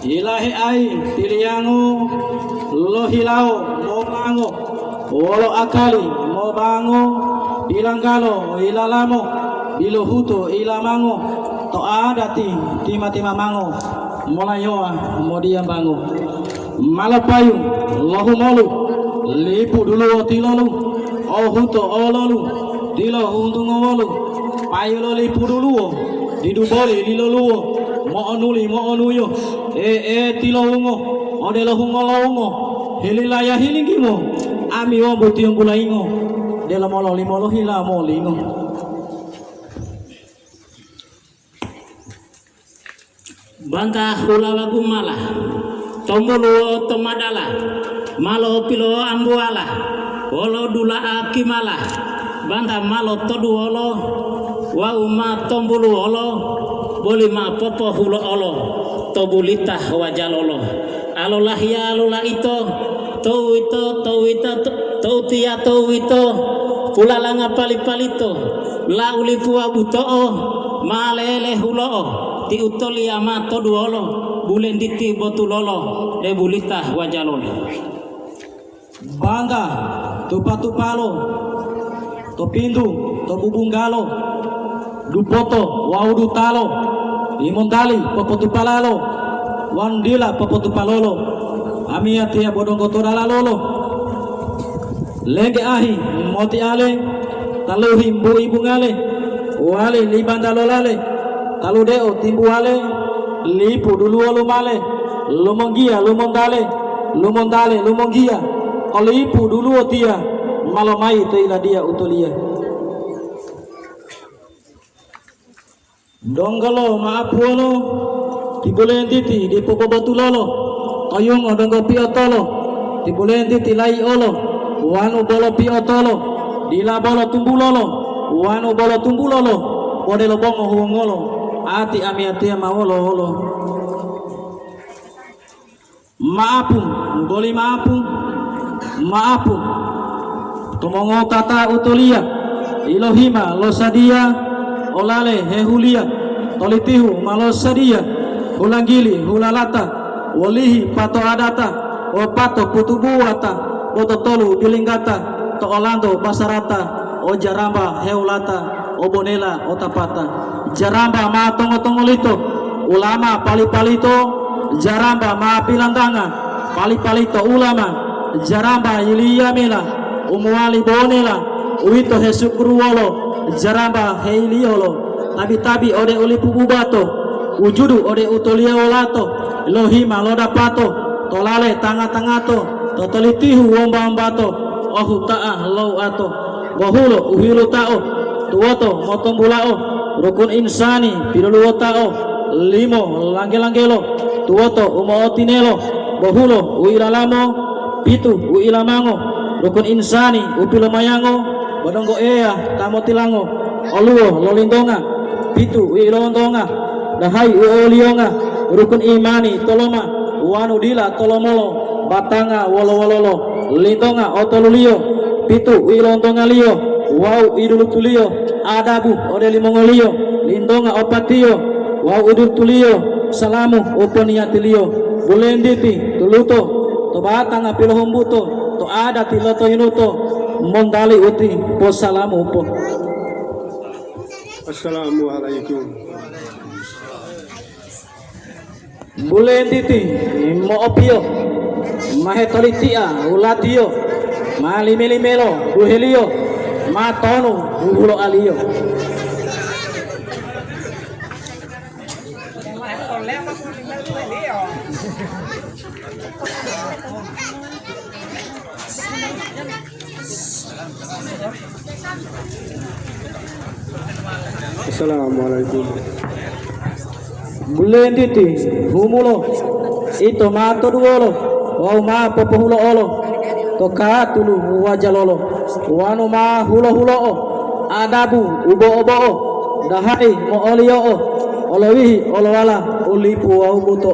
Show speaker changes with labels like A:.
A: ilahi ai tiliango lohilao momango wolo akali mobango bilanggalo ilalamo bilohuto ilamango to adati tima mango molayoa modia bango malapayu lohumolu lipu dulu tilolu ohuto ololu tilo undungolu payulo lipu dulu diduboli liloluo mo onuyo tilo ungo odelo hungolo hililaya hilingimo ami ombo tiongula ingo delo molo hila molingo.
B: Banta hulawa gumala tombolo tomadala malo pilo ambuala olo dula akimala banta malo todu olo wa uma tombulu olo bolima popo hulo olo tobulita wajalolo alolah ya alola ito tia pulalanga palito la ulipua butoo malele hulo ti utoli ama toduolo bulenditi botulolo de bulita wajalolo
A: bangga tupalo topindu tobubunggalo dupoto waudutalo imondali popotupalalo wandila popotupalolo amia tia bodonggotorala lolo lenge ahi moti ale taluhi mbu ibu ngale wale libandalolale taludeo timbu ale lipu dulu lumale lumongia lumondale lumongia olipu dulu tia malomai teila dia utulia donggalo maapuolo tibulentiti di popobotulolo toyong odonggo piotolo tibulentiti lai olo wanu bolo piotolo dila bolo tumbulolo wanu bolo tumbulolo bodelo bongo huongolo ati amiatia mawolo maapung boli maapung tomongo tata utulia ilohima losadia olale hehulia tolitihu malosadia hulanggili hulalata walihi pato adata opato putubuata ototolu bilinggata to olando pasarata o jaramba heulata o bonela otapata jaramba ma tongo-tongolito ulama pali-palito jaramba ma pilandanga pali-palito ulama jaramba iliyamila umuali bonela uito hesukruwolo jaramba heiliolo tabi-tabi ode ulipu bubato wujudu ode utolia olato lohima lodapato tolale tanga-tangato totolitihu womba-wombato ohu ta'ah low ato wahulo uhilu ta'o tuwoto motombulao rukun insani piduluwo ta'o limo langge-langgelo tuwoto umootinelo wahulo uilalamo pitu uilamango rukun insani upilomayango bodonggo ea tamotilango oluwo lolindonga pitu uilondonga dahai uolionga rukun imani toloma wanu dila tolomolo batanga wolo-wololo lindonga otolulio pitu uilondonga lio wau idulutulio adabu ode limongolio lindonga opatio wau idulutulio salamu oponiatilio bulenditi tuluto to batanga pilohombuto to adati loto inuto mondali uti posalamu po.
C: Assalamualaikum.
A: Bulenditi moopio mahetolitia ulatio malimilimelo duhelio matonu duhulo alio
C: Assalamualaikum.
A: Bulenditi humulo ito mato duolo wau ma populo olo toka tulu wajalolo wanu ma hulo adabu ubo dahai mo olio olowihi olowala ulipu wau buto